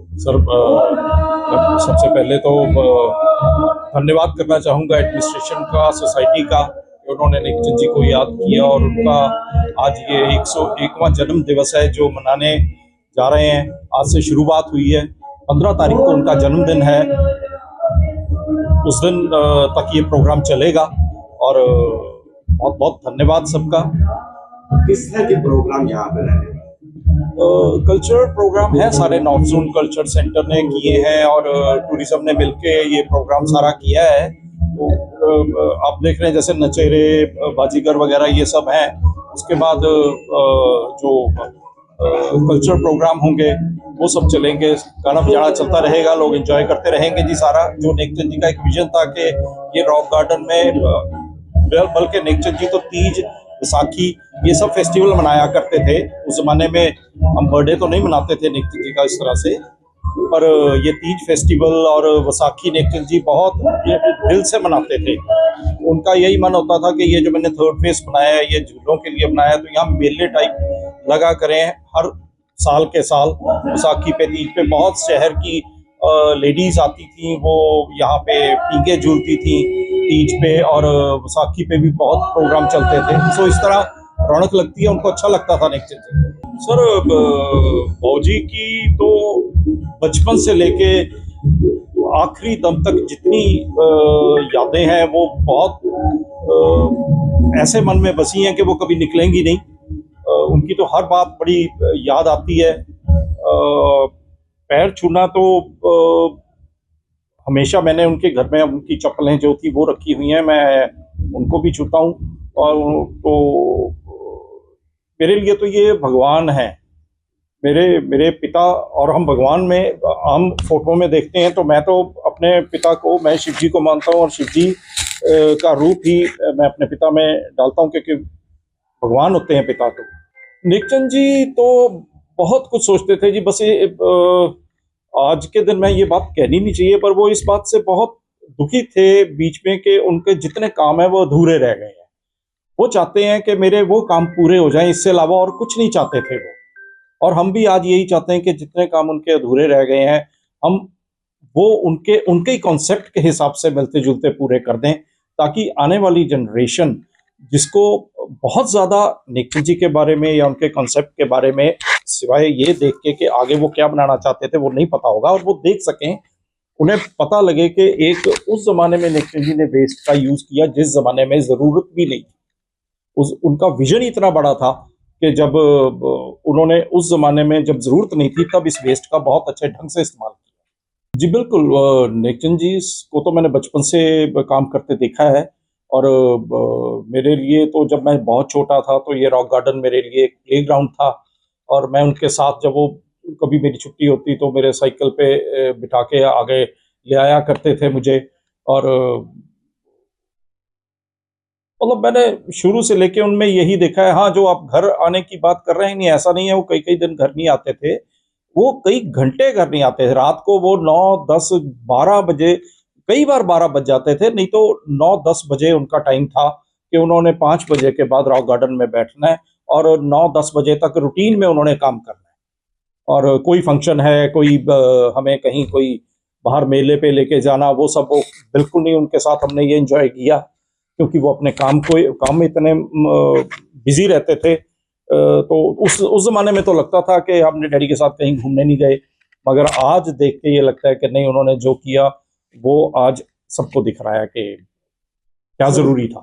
Sir मैं सबसे पहले तो धन्यवाद करना चाहूँगा एडमिनिस्ट्रेशन का, सोसाइटी का, कि उन्होंने नेकचंद जी को याद किया और उनका आज ये 101वां जन्म दिवस है जो मनाने जा रहे हैं। आज से शुरुआत हुई है, 15 तारीख को उनका जन्मदिन है। उस दिन तक ये प्रोग्राम चलेगा और बहुत बहुत धन्यवाद सबका। किस तरह के प्रोग्राम यहाँ पे रहे? कल्चरल प्रोग्राम है, सारे नॉर्थ जोन कल्चर सेंटर ने किए हैं और टूरिज्म ने मिलके ये प्रोग्राम सारा किया है। तो आप देख रहे हैं जैसे नचेरे, बाजीगर वगैरह ये सब हैं। उसके बाद जो कल्चरल प्रोग्राम होंगे वो सब चलेंगे, गाना बजाना चलता रहेगा, लोग एंजॉय करते रहेंगे जी। सारा जो नेकचंद जी का एक विजन था कि ये रॉक गार्डन में, बल्कि नेकचंद जी तो तीज, बैसाखी ये सब फेस्टिवल मनाया करते थे। उस जमाने में हम बर्थडे तो नहीं मनाते थे नेकचंद जी का इस तरह से, पर ये तीज फेस्टिवल और बैसाखी नेकचंद जी बहुत दिल से मनाते थे। उनका यही मन होता था कि ये जो मैंने थर्ड फेस बनाया है ये झूलों के लिए बनाया है, तो यहाँ मेले टाइप लगा करें हर साल के साल। बैसाखी पे, तीज पे बहुत शहर की लेडीज आती थी, वो यहाँ पे पींगे झूलती थी तीज पे, और बैसाखी पे भी बहुत प्रोग्राम चलते थे। सो इस तरह रौनक लगती है, उनको अच्छा लगता था नेकचंद जी। सर फौजी की तो बचपन से लेके आखिरी दम तक जितनी यादें हैं वो बहुत ऐसे मन में बसी हैं कि वो कभी निकलेंगी नहीं। उनकी तो हर बात बड़ी याद आती है। पैर छूना तो हमेशा मैंने उनके घर में उनकी चप्पलें जो थी वो रखी हुई हैं, मैं उनको भी छूता हूँ। और तो मेरे लिए तो ये भगवान है, मेरे पिता। और हम भगवान में, हम फोटो में देखते हैं तो मैं तो अपने पिता को, मैं शिव जी को मानता हूँ और शिव जी का रूप ही मैं अपने पिता में डालता हूँ, क्योंकि भगवान होते हैं पिता। तो नेकचंद जी तो बहुत कुछ सोचते थे जी। बस आज के दिन में ये बात कहनी नहीं चाहिए, पर वो इस बात से बहुत दुखी थे बीच में कि उनके जितने काम हैं वो अधूरे रह गए हैं। वो चाहते हैं कि मेरे वो काम पूरे हो जाएं, इससे अलावा और कुछ नहीं चाहते थे वो। और हम भी आज यही चाहते हैं कि जितने काम उनके अधूरे रह गए हैं हम वो उनके ही कॉन्सेप्ट के हिसाब से मिलते जुलते पूरे कर दें, ताकि आने वाली जनरेशन जिसको बहुत ज़्यादा नेकचंद जी के बारे में या उनके कॉन्सेप्ट के बारे में सिवाय ये देख के कि आगे वो क्या बनाना चाहते थे वो नहीं पता होगा, और वो देख सकें, उन्हें पता लगे कि एक उस जमाने में नेकचंद जी ने वेस्ट का यूज़ किया जिस जमाने में ज़रूरत भी नहीं थी। उनका विजन इतना बड़ा था कि जब उन्होंने उस जमाने में जब जरूरत नहीं थी तब इस वेस्ट का बहुत अच्छे ढंग से इस्तेमाल किया। जी बिल्कुल, नेकचंद जी को तो मैंने बचपन से काम करते देखा है। और मेरे लिए तो जब मैं बहुत छोटा था तो ये रॉक गार्डन मेरे लिए एक प्ले ग्राउंड था, और मैं उनके साथ, जब वो कभी मेरी छुट्टी होती तो मेरे साइकिल पे बिठा के आगे ले आया करते थे मुझे। और मतलब मैंने शुरू से लेके उनमें यही देखा है। हाँ, जो आप घर आने की बात कर रहे हैं, नहीं ऐसा नहीं है वो कई-कई दिन घर नहीं आते थे। वो कई घंटे घर नहीं आते थे। रात को वो 9, 10, 12 बजे, कई बार 12 बज जाते थे, नहीं तो 9-10 बजे उनका टाइम था कि उन्होंने 5 बजे के बाद रॉक गार्डन में बैठना है और 9-10 बजे तक रूटीन में उन्होंने काम करना है। और कोई फंक्शन है, कोई हमें कहीं कोई बाहर मेले पे लेके जाना, वो सब वो बिल्कुल नहीं। उनके साथ हमने ये एंजॉय किया क्योंकि वो अपने काम में इतने बिजी रहते थे। तो उस जमाने में तो लगता था कि हमने डैडी के साथ कहीं घूमने नहीं गए, मगर आज देख के ये लगता है कि नहीं, उन्होंने जो किया वो आज सबको दिख रहा है कि क्या जरूरी था।